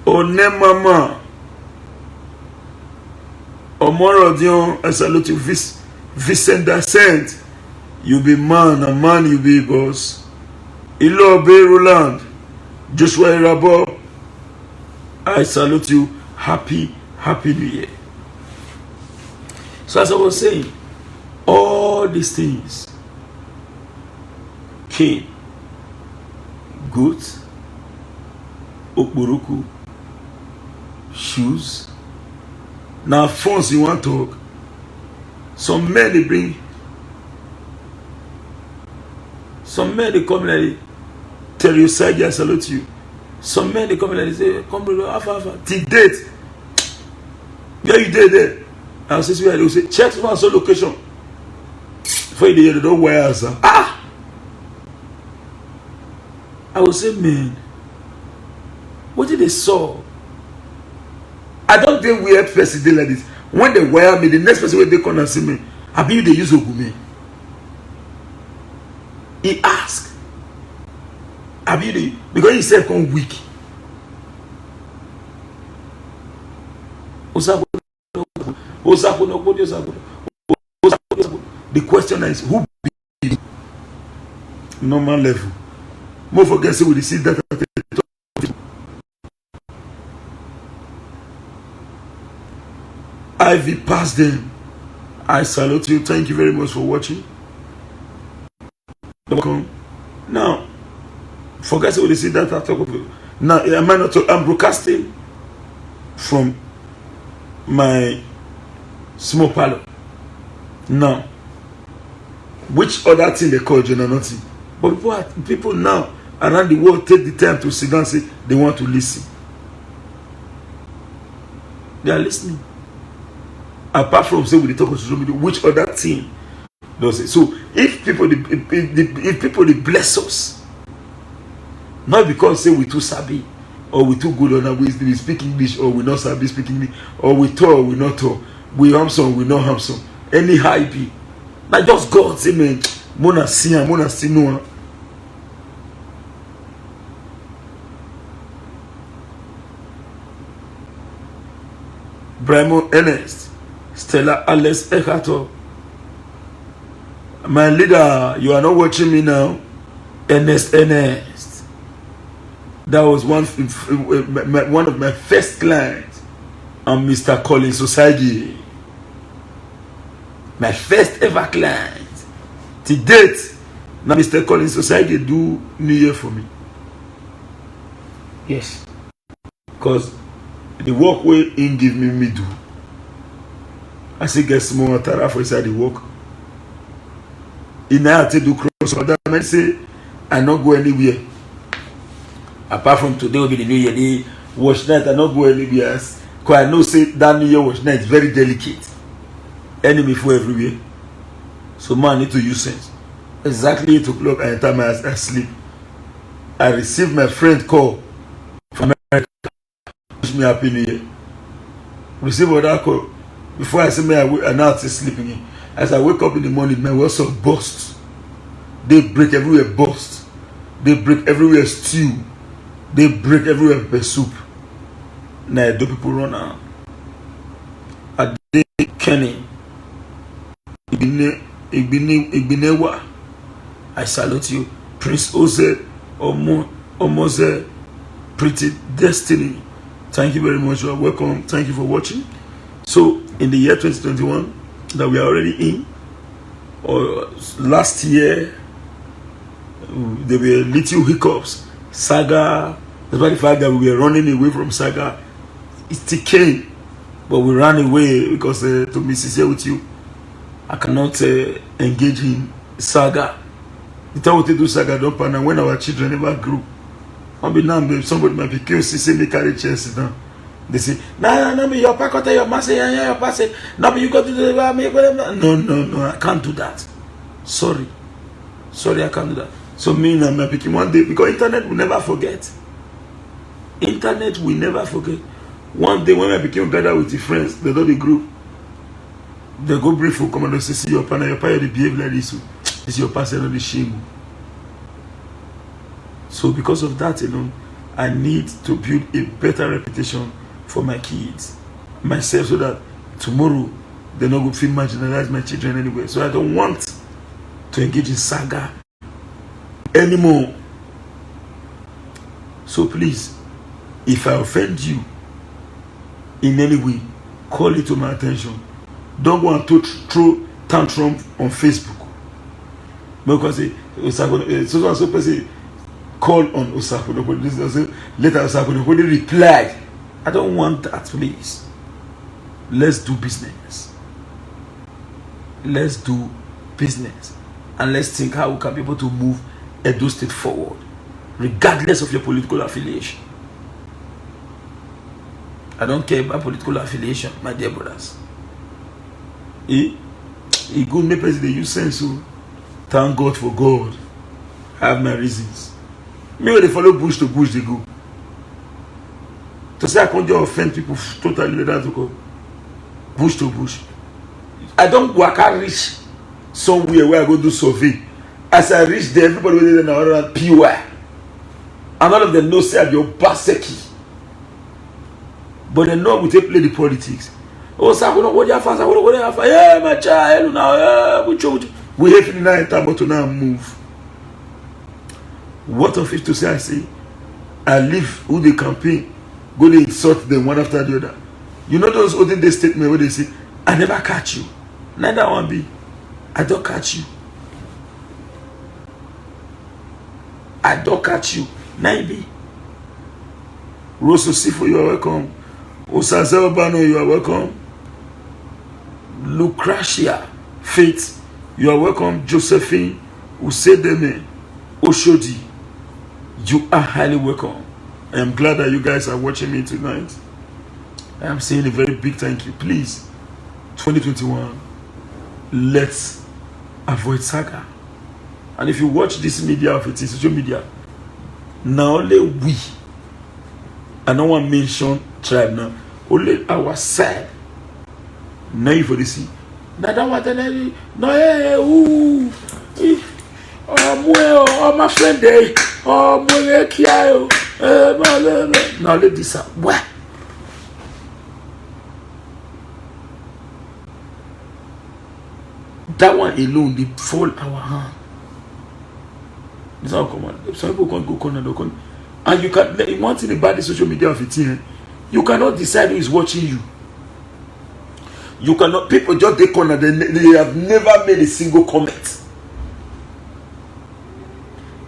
S2: Onemama Omorodion, I salute you. Vincent Dascent, you be man, a man you be boss. Ilo Bay Roland, Joshua Irabo, I salute you. Happy New Year. So as I was saying, all these things cane, goat, okboroku, shoes. Now phones you want to talk. Some men they bring. Some men they come like tell you side I salute you. Some men they come like say come bro alpha till date. Where you did there? I'll say where they say check for some location. Before you don't wear us. Ah! I will say, man, what did they saw? I don't think we had person like this. When they wire me, the next person when they come and see me, I believe they use Ogume. He asked. I believe because he said come weak. The question is who be normal level? More forget say we receive that at the top. Ivy pass them. I salute you. Thank you very much for watching. Welcome. Now, forget say we receive that at the top. Now, am I not? I'm broadcasting from my small parlor. Now, which other thing they call general nothing? But people now around the world take the time to sit down and say they want to listen. They are listening. Apart from say we talk on social media, which other thing does it? So if people they bless us, not because say we too sabi or we too good on our ways, we speak English or we not sabi speak English, or we talk or we not talk, we handsome, we not handsome, any high be. Now just God say man, mona see no. Brimo Ernest, Stella Alex Ekato. My leader, you are not watching me now. Ernest. That was one of my first clients. I'm Mr. Collins Osagi. My first ever client. To date, now Mr. Collins Osagi do New Year for me. Yes. Because the work way in give me do. I say get small tara for inside the work. In I to do cross order, I say I not go anywhere. Apart from today will be the New Year, the wash night I not go anywhere. Because I know say that New Year wash night is very delicate. Enemy for everywhere. So man need to use sense. Exactly 8 o'clock I enter my sleep. I received my friend call from America. Wish me happy New Year. Receive that call. Before I say me I now sleeping in. As I wake up in the morning, my WhatsApp bursts. They break everywhere burst. They break everywhere stew. They break everywhere pepper soup. Now do people run out. I did Kenny. Igbinewa. I salute you. Prince Oze Omoze Pretty Destiny. Thank you very much. You are welcome. Thank you for watching. So in the year 2021 that we are already in, or last year, there were little hiccups. Saga, despite the fact that we were running away from Saga, it still came, but we ran away because to be sincere with you, I cannot engage in Saga. The time we do Saga don't pan, and when our children never grew, I'll be now somebody might be curious to say me carry chairs down. They say, no, your packet, your master, your pass. No, you got to do that. No, I can't do that. Sorry, I can't do that. So me and my picking one day, because internet will never forget. Internet will never forget. One day when I became gather with the friends, they do the group. They go brief for command and say, see your partner, they behave like this. This is your pastor, not the shame. So because of that alone, I need to build a better reputation for my kids, myself, so that tomorrow they're not going to feel marginalized my children anyway. So I don't want to engage in saga anymore. So please, if I offend you in any way, call it to my attention. Don't go and throw tantrum on Facebook. Because so person call on Osako, later Osako replied. I don't want that, please. Let's do business. Let's do business. And let's think how we can be able to move Edo State forward, regardless of your political affiliation. I don't care about political affiliation, my dear brothers. He good me president, you sense so. Thank God for God. I have my reasons. Me when they follow bush to bush, they go. To say I can't offend people totally, that to go bush to bush. I don't work out reach somewhere where I go do survey. As I reach there, everybody will know around PY. And all of them know say I'm your baseki. But they know we take play the politics. Oh, sir, we don't go there fast. I don't go there fast. Yeah, my child, now, we have to now enter, but to now move. What of it to say? I say, I leave who they campaign. Go to insult them one after the other. You know those olden day statements where they say, I never catch you. Neither one be. I don't catch you. I don't catch you. Neither be. Rosso Sifo, you are welcome. Osaze Obano, you are welcome. Lucretia Faith, you are welcome. Josephine Usedeme Oshodi, you are highly welcome. I am glad that you guys are watching me tonight. I am saying a very big thank you. Please, 2021, let's avoid saga. And if you watch this media of it, social media, now only we, I don't want to mention tribe now, only our side. Now you for the see. Now that what no oh my friend there, oh my kia, now let this up. What? That one alone, they fall our hand. It's not common. Some people can't go corner, and you can. One thing about the social media of it, you cannot decide who is watching you. You cannot. People just they corner. They have never made a single comment.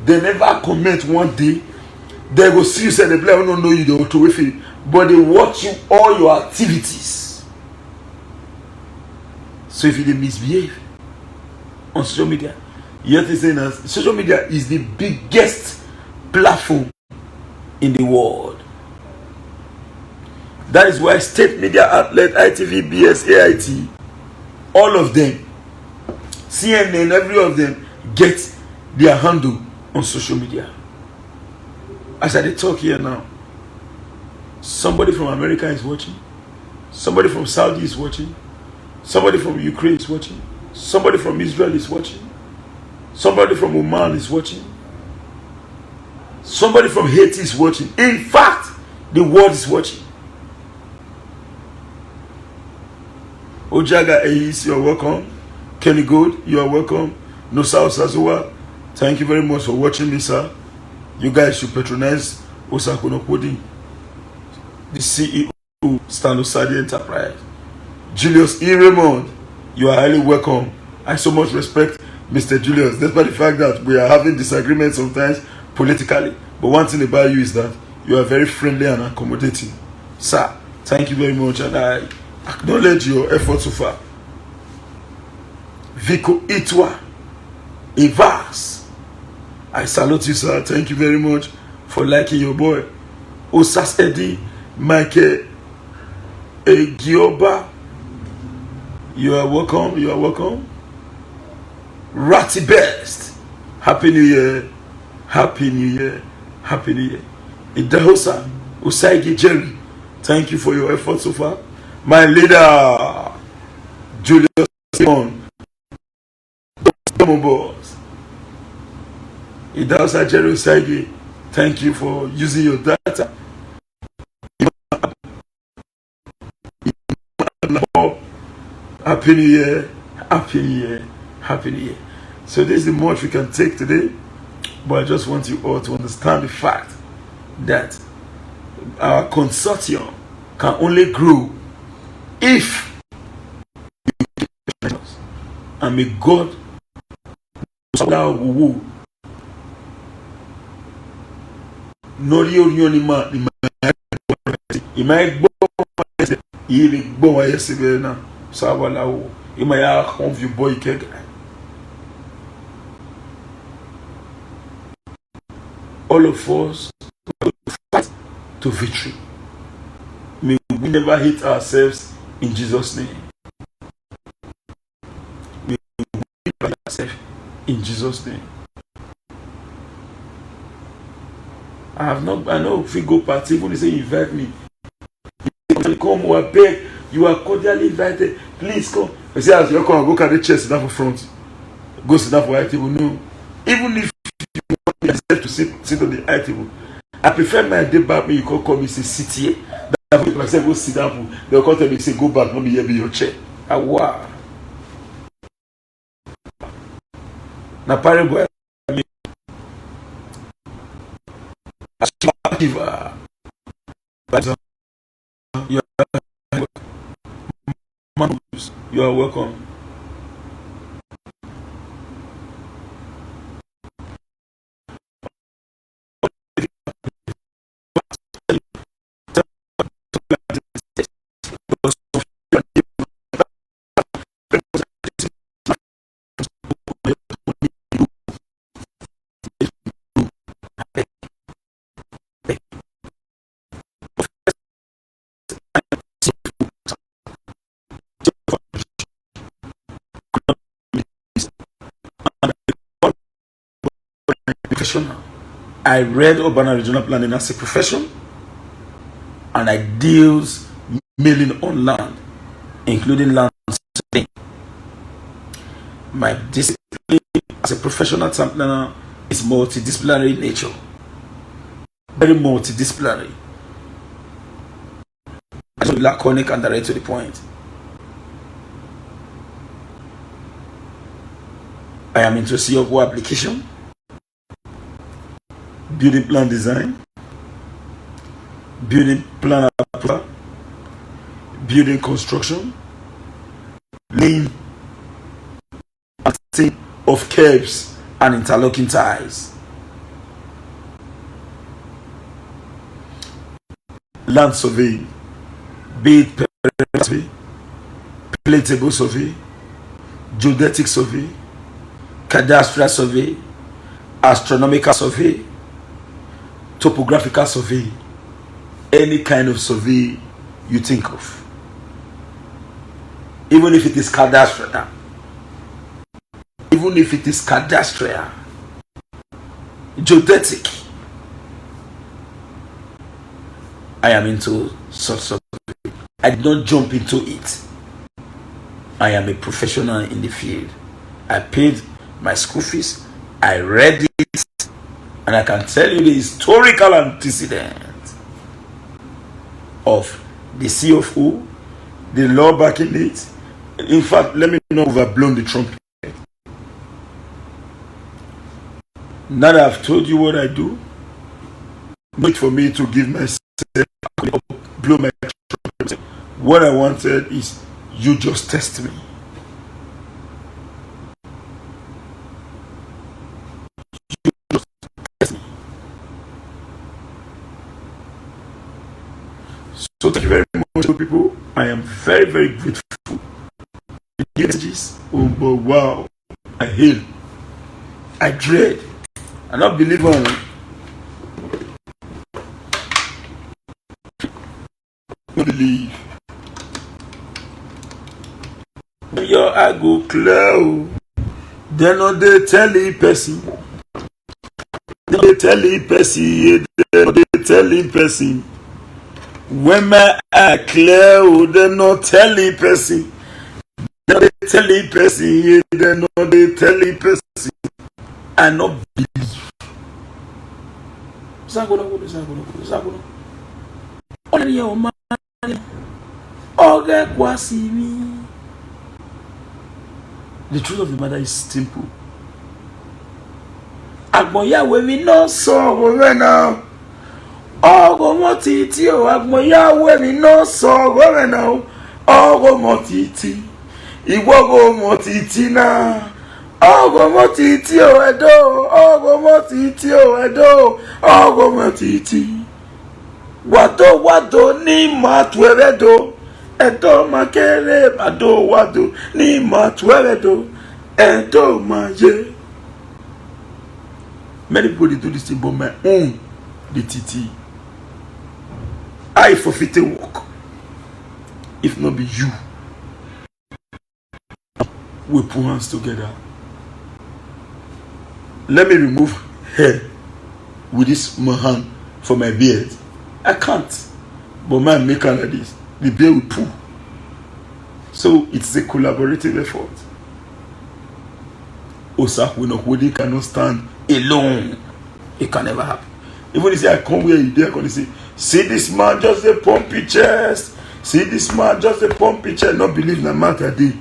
S2: They never comment one day. They go see you say the player don't know you. They will throw it, but they watch you all your activities. So if you misbehave on social media, you have to say that social media is the biggest platform in the world. That is why state media outlet, ITV, BS, AIT, all of them, CNN, every of them get their handle on social media. As I talk here now, somebody from America is watching, somebody from Saudi is watching, somebody from Ukraine is watching, somebody from Israel is watching, somebody from Oman is watching, somebody from Haiti is watching. In fact, the world is watching. Ojaga Eis, you are welcome. Kenny Gold, you are welcome. Nosao Sazua, thank you very much for watching me, sir. You guys should patronize Osakuno Pudding, the CEO, Stano Sadi Enterprise. Julius E. Raymond, you are highly welcome. I so much respect Mr. Julius, despite the fact that we are having disagreements sometimes politically. But one thing about you is that you are very friendly and accommodating. Sir, thank you very much, and I acknowledge your effort so far. Vico Itwa Evas, I salute you, sir. Thank you very much for liking your boy. Osas Eddie Michael Egioba, you are welcome. You are welcome. Ratty Best, Happy New Year. Happy New Year. Happy New Year. Idahosa Usaigi Jerry, thank you for your effort so far. My leader, Julius Simon, Boss. Idahosa Jerry Usaigi, thank you for using your data. Happy New Year. Happy New Year. Happy New Year. So this is the much we can take today. But I just want you all to understand the fact that our consortium can only grow if and may God all of us fight to victory. May we never hate ourselves in Jesus' name. May we never hate ourselves in Jesus' name. I know if we go party, even if they invite me, come or beg, you are cordially invited. Please come. I say, as you come, go carry the chair, sit down for front. Go sit down for high table. No. Even if you want yourself to sit on the high table, I prefer my day back when you call me, say, sit here. That way, myself go sit down. They'll come tell me, say, go back, not be here, be your chair. Ah, wow. Now, parable, you are welcome. professional. I read urban and regional planning as a profession, and I deals mainly on land, including land surveying. My discipline as a professional town planner is multidisciplinary in nature. Very multidisciplinary. I just be laconic and direct to the point. I am into CFO application, building plan design, building plan approval, building construction, laying of curbs and interlocking ties, land survey, be it survey, platable survey, geodetic survey, cadastral survey, astronomical survey, topographical survey, any kind of survey you think of, even if it is cadastral. Even if it is cadastral, geodetic, I am into such survey. I did not jump into it. I am a professional in the field. I paid my school fees, I read it, and I can tell you the historical antecedent of the CFO, the law backing it. In fact, let me not overblown the trumpet. Now that I've told you what I do, wait for me to give myself, blow my trumpet. What I wanted is you just test me. You just test me. So thank you very much, people. I am very, very grateful. Messages, oh, but wow, I hail, I dread. I don't believe on it. I believe. Your I go clear. They know they tell a person. They tell a person. They tell a person. When my eye clear, they not tell a person. They tell a person. They know they tell a person. I not believe. Only your man. The truth of the matter is simple. Agboya we mi no so we now. Ogo motiti o agboya we mi no so we now. Ogo motiti. Iwogo motiti na. Ogo motiti o edo. Ogo motiti o edo. Ogo motiti. Wado ni matweredo. Edo makere bado wado ni matweredo. Edo maje. Many people do this thing, but my own, the TT. I forfeit a work. If not be you, we put hands together. Let me remove hair with this my hand for my beard. I can't. But man make her like this. The beard will pull. So it's a collaborative effort. Osakwinokwodim cannot stand alone. It can never happen. Even if I come where you there, say, see this man just a pumpy chest. See this man just a pumpy chest. Not believe the matter day.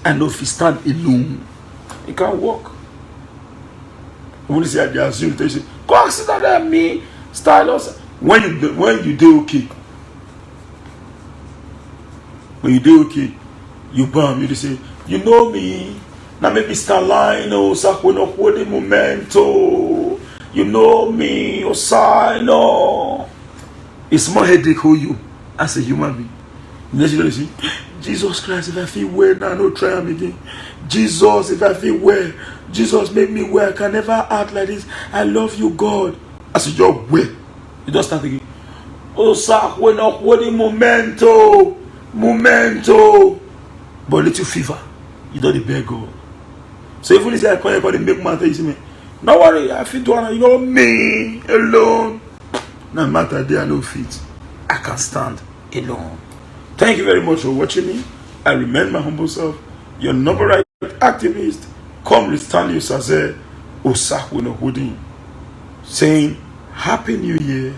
S2: And if he stand alone, he can't walk. When you say I assume they say, go sit down there, me, style us. When you do okay. When you do okay, you bam, you say, you know me. Now maybe stand line, oh, Sakwinokwodim momento. You know me, Osai, no. It's more headache who you as a human being. Next you see, Jesus Christ, if I feel well, now no try him again. Jesus, if I feel well, Jesus make me well. I can never act like this. I love you, God. As your way, you don't start again. Osakwinokwodim momento. But little fever, you don't beg God. So even if I call you make matter, you see me. No worry, I fit one, you know me alone. No matter there, no fit. I can stand alone. Thank you very much for watching me. I remain my humble self, your number right activist, Comrade Stanley Osaze Osakwunohodin, saying Happy New Year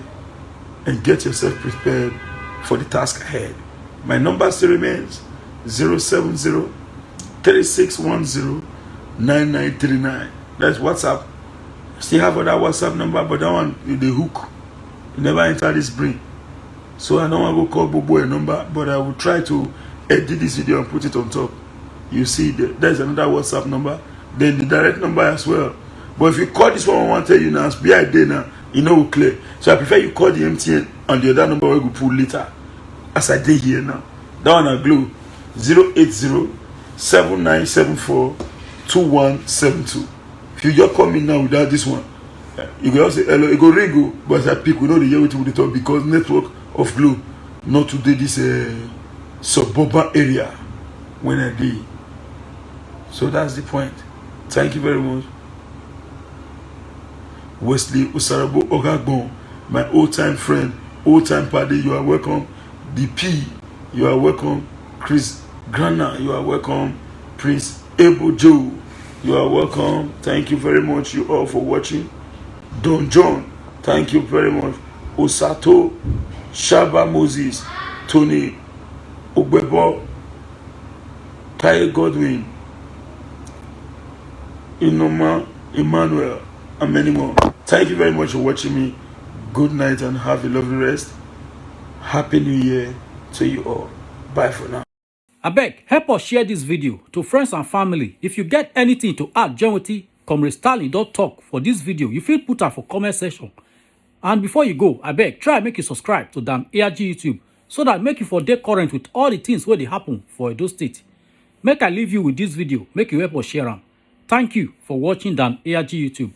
S2: and get yourself prepared for the task ahead. My number still remains 070-3610-9939. That's WhatsApp. Still have other WhatsApp number, but that one is the hook. You never enter this brain. So I don't want to go call Bobo a number, but I will try to edit this video and put it on top. You see, there's another WhatsApp number, then the direct number as well. But if you call this one, I want to tell you now, it's be idea now, you know, we'll clear. So I prefer you call the MTN and the other number we will pull later. As I did here now. That one I glue 080-7974-2172. If you just call me now without this one, you go say hello, you go ring, but I pick, we know the year with the talk because network of Glo not today this suburban area when I did. So that's the point. Thank you very much. Wesley Osarabo Ogagbon, my old-time friend, old-time party, you are welcome. DP, you are welcome. Chris Grana, you are welcome. Prince Ebo Joe, you are welcome. Thank you very much, you all, for watching. Don John, thank you very much. Osato, Shaba Moses, Tony Ogbebo, Ty Godwin, Inoma Emmanuel, and many more. Thank you very much for watching me. Good night and have a lovely rest. Happy New Year to you all. Bye for now.
S1: Abeg, help us share this video to friends and family. If you get anything to add join wetin Comrade Stanley don talk for this video, you fit put am for comment section. And before you go, abeg try make you subscribe to Dan ARG YouTube so that make you for dey current with all the things wey dey happen for Edo State. Make I leave you with this video, make you help us share am. Thank you for watching Dan ARG YouTube.